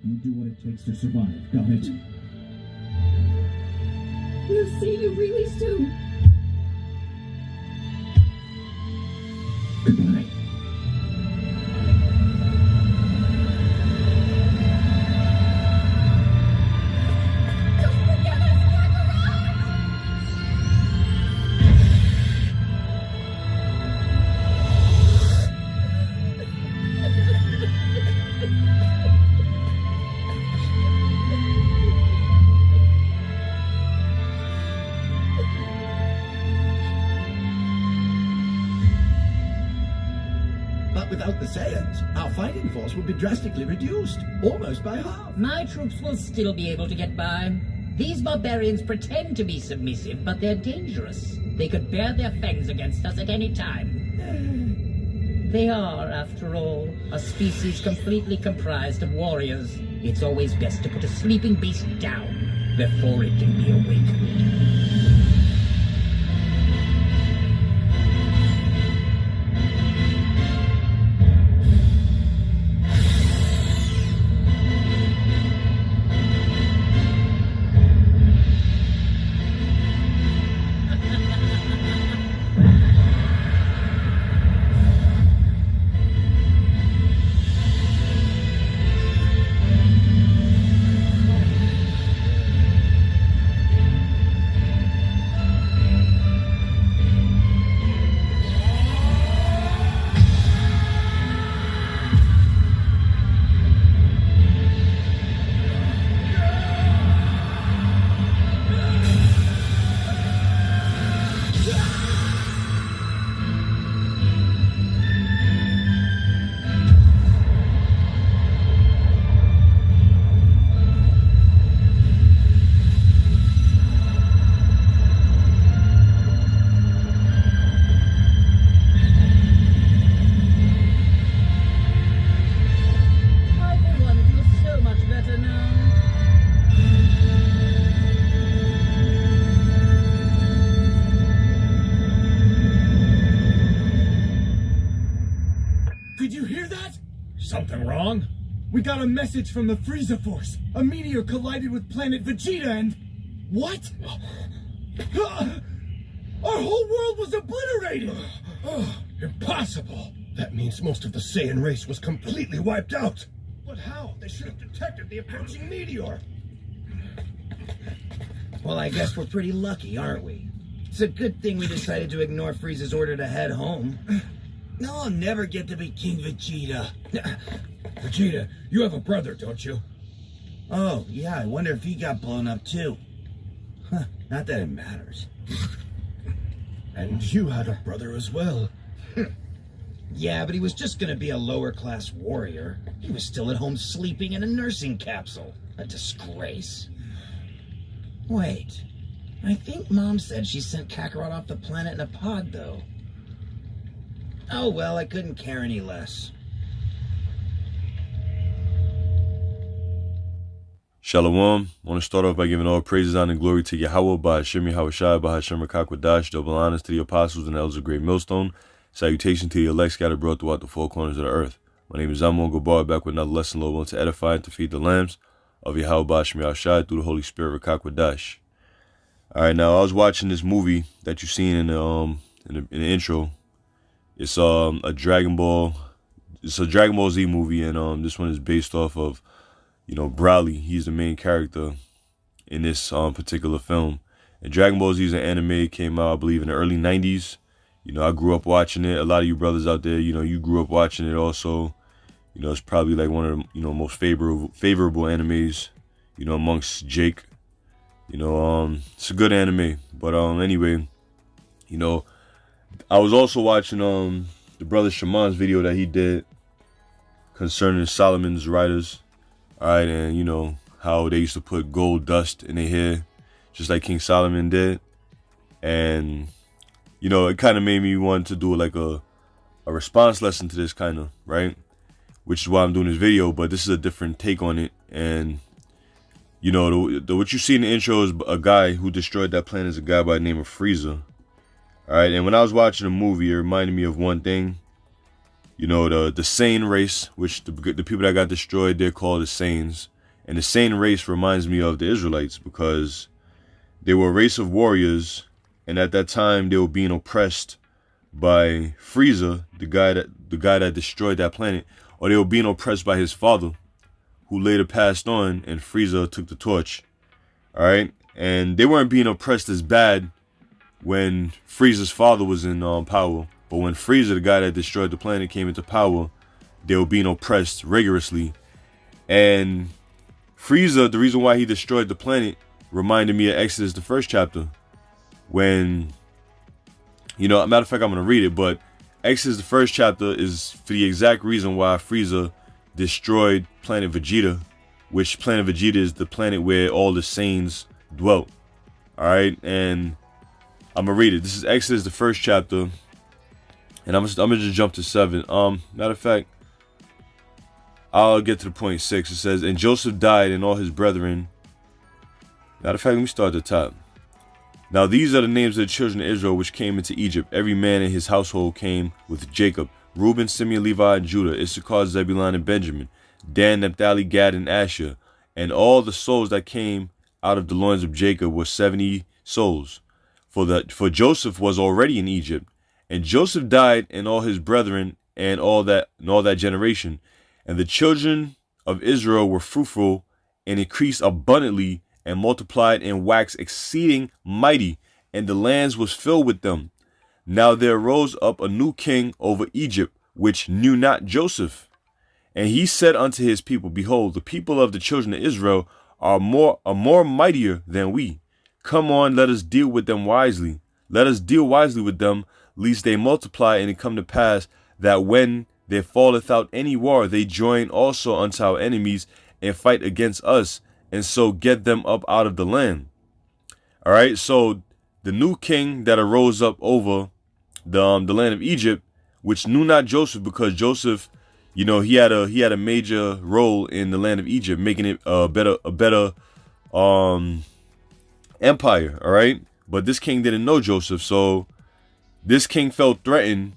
You do what it takes to survive, got it? We'll see you really soon. Goodbye. Don't forget us, Kakarot! But without the Saiyans, our fighting force would be drastically reduced, almost by half. My troops will still be able to get by. These barbarians pretend to be submissive, but they're dangerous. They could bare their fangs against us at any time. They are, after all, a species completely comprised of warriors. It's always best to put a sleeping beast down before it can be awakened. Did you hear that? Something wrong? We got a message from the Frieza force. A meteor collided with planet Vegeta and... What? Our whole world was obliterated! Impossible! That means most of the Saiyan race was completely wiped out. But how? They should have detected the approaching meteor. Well, I guess we're pretty lucky, aren't we? It's a good thing we decided to ignore Frieza's order to head home. I'll never get to be King Vegeta. Vegeta, you have a brother, don't you? Oh, yeah, I wonder if he got blown up too. Huh, not that it matters. And you had a brother as well. Yeah, but he was just gonna be a lower-class warrior. He was still at home sleeping in a nursing capsule. A disgrace. Wait, I think Mom said she sent Kakarot off the planet in a pod, though. Oh well, I couldn't care any less. Shalom. I want to start off by giving all praises, honor, and glory to Yahweh, by Hashem Yahushua, by Hashem Rakakwadash, double honors to the apostles and elders of Great Millstone. Salutation to the elect scattered abroad throughout the four corners of the earth. My name is Amon Gabar, back with another lesson, Lord willing, to edify and to feed the lambs of Yahweh Hashem Yahushua through the Holy Spirit Rakakwadash. All right, now I was watching this movie that you've seen in the intro. It's a Dragon Ball. It's a Dragon Ball Z movie, and this one is based off of, you know, Broly. He's the main character in this particular film. And Dragon Ball Z is an anime. It came out, I believe, in the early '90s. You know, I grew up watching it. A lot of you brothers out there, you know, you grew up watching it also. You know, it's probably like one of the, you know, most favorable animes, you know, amongst Jake. You know, it's a good anime. But anyway, you know, I was also watching the brother Shaman's video that he did concerning Solomon's riders. Alright, and you know how they used to put gold dust in their hair, just like King Solomon did. And you know, it kind of made me want to do like a response lesson to this, kind of, right? Which is why I'm doing this video, but this is a different take on it. And you know, what you see in the intro is a guy who destroyed that planet is a guy by the name of Frieza. Alright, and when I was watching the movie, it reminded me of one thing. you know, the Saiyan race, which the people that got destroyed, they're called the Saiyans. And the Saiyan race reminds me of the Israelites because they were a race of warriors, and at that time they were being oppressed by Frieza, the guy that destroyed that planet, or they were being oppressed by his father, who later passed on, and Frieza took the torch. All right, and they weren't being oppressed as bad when Frieza's father was in power, but when Frieza, the guy that destroyed the planet, came into power, they were being oppressed rigorously. And Frieza, the reason why he destroyed the planet, reminded me of Exodus, the first chapter, when, you know, matter of fact, I'm gonna read it, but Exodus, the first chapter, is for the exact reason why Frieza destroyed planet Vegeta, which planet Vegeta is the planet where all the Saiyans dwelt. All right, and I'm gonna read it. This is Exodus, the first chapter, and I'm gonna just jump to 7. Matter of fact, I'll get to the point 6. It says, and Joseph died and all his brethren. Matter of fact, let me start at the top. Now these are the names of the children of Israel which came into Egypt. Every man in his household came with Jacob: Reuben, Simeon, Levi, and Judah, Issachar, Zebulun, and Benjamin, Dan, Naphtali, Gad, and Asher. And all the souls that came out of the loins of Jacob were 70 souls. For Joseph was already in Egypt, and Joseph died and all his brethren and all that generation. And the children of Israel were fruitful and increased abundantly and multiplied and waxed exceeding mighty, and the lands was filled with them. Now there rose up a new king over Egypt, which knew not Joseph. And he said unto his people, behold, the people of the children of Israel are more mightier than we. Come on, let us deal with them wisely. Let us deal wisely with them, lest they multiply, and it come to pass that when there falleth out any war, they join also unto our enemies and fight against us, and so get them up out of the land. All right, so the new king that arose up over the land of Egypt, which knew not Joseph, because Joseph, you know, he had a major role in the land of Egypt, making it a better empire. All right, but this king didn't know Joseph, so this king felt threatened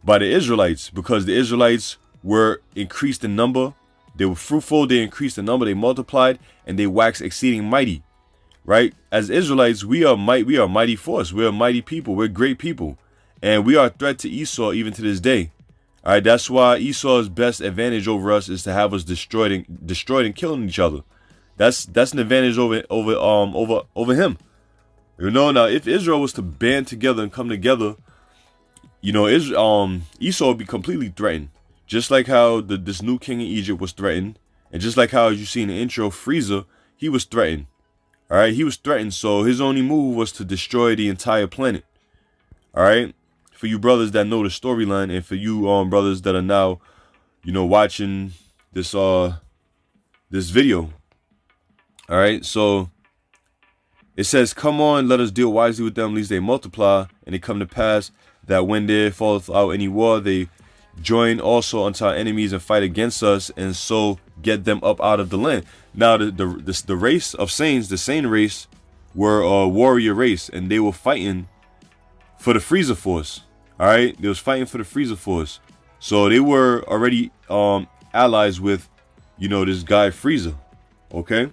by the Israelites because the Israelites were increased in number. They were fruitful, they increased in number, they multiplied, and they waxed exceeding mighty. Right? As Israelites, we are a mighty force. We're a mighty people. We're great people. And we are a threat to Esau even to this day. All right, that's why Esau's best advantage over us is to have us destroyed and killing each other. That's an advantage over him. You know, now if Israel was to band together and come together, you know, Esau would be completely threatened. Just like how this new king in Egypt was threatened, and just like how, as you see in the intro, Frieza, he was threatened. All right, he was threatened, so his only move was to destroy the entire planet. All right, for you brothers that know the storyline, and for you brothers that are now, you know, watching this this video. All right, so it says, come on, let us deal wisely with them, lest they multiply, and it come to pass that when there falleth out any war, they join also unto our enemies and fight against us, and so get them up out of the land. Now the race of Saiyans, the Saiyan race, were a warrior race, and they were fighting for the Frieza force. All right, they was fighting for the Frieza force, so they were already allies with, you know, this guy Frieza. Okay,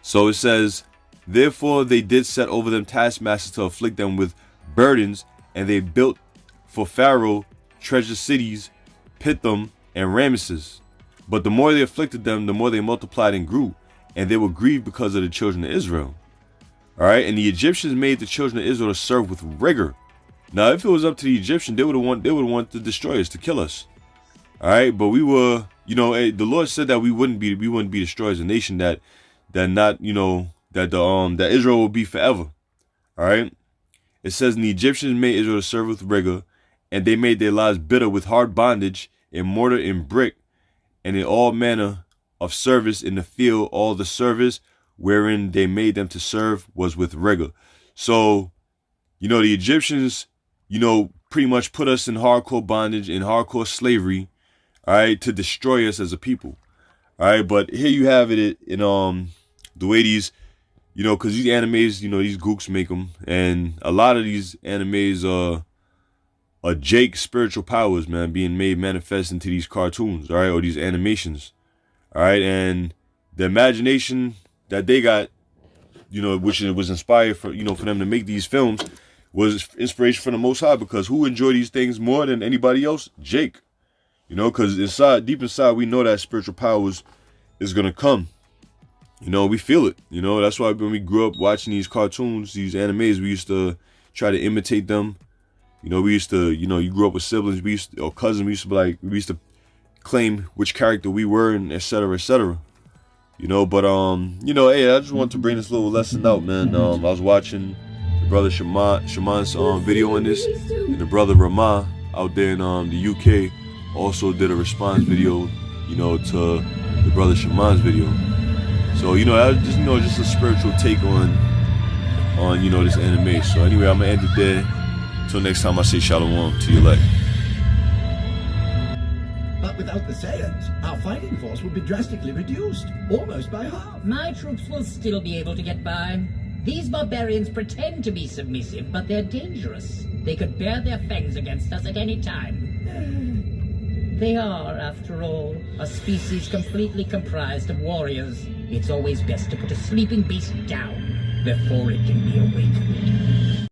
so it says, therefore they did set over them taskmasters to afflict them with burdens, and they built for Pharaoh treasure cities, Pithom and Ramesses. But the more they afflicted them, the more they multiplied and grew, and they were grieved because of the children of Israel. All right, and the Egyptians made the children of Israel to serve with rigor. Now, if it was up to the Egyptians, they would want to destroy us, to kill us. All right, but we were, you know, the Lord said that we wouldn't be destroyed as a nation, that not, you know, that that Israel will be forever. All right, it says, and the Egyptians made Israel to serve with rigor, and they made their lives bitter with hard bondage, in mortar and brick, and in all manner of service in the field. All the service wherein they made them to serve was with rigor. So, you know, the Egyptians, you know, pretty much put us in hardcore bondage, in hardcore slavery, all right, to destroy us as a people. All right, but here you have it in the way these, you know, because these animes, you know, these gooks make them, and a lot of these animes are Jake's spiritual powers, man, being made manifest into these cartoons, all right, or these animations, all right, and the imagination that they got, you know, which was inspired for, you know, for them to make these films, was inspiration from the Most High, because who enjoy these things more than anybody else? Jake, you know, because inside, deep inside, we know that spiritual powers is gonna come. You know, we feel it. You know, that's why when we grew up watching these cartoons, these animes, we used to try to imitate them. You know, we used to, you know, you grew up with siblings, we used to, or cousins, we used to be like, we used to claim which character we were, and et cetera, et cetera. You know, but you know, hey, I just wanted to bring this little lesson out, man. I was watching the brother Shaman's video on this, and the brother Ramah out there in the UK also did a response video, you know, to the brother Shaman's video. So, you know, that was just, you know, just a spiritual take on you know, this anime. So anyway, I'm gonna end it there. Until next time, I say shalom to your elect. But without the Saiyans, our fighting force would be drastically reduced, almost by half. My troops will still be able to get by. These barbarians pretend to be submissive, but they're dangerous. They could bare their fangs against us at any time. They are, after all, a species completely comprised of warriors. It's always best to put a sleeping beast down before it can be awakened.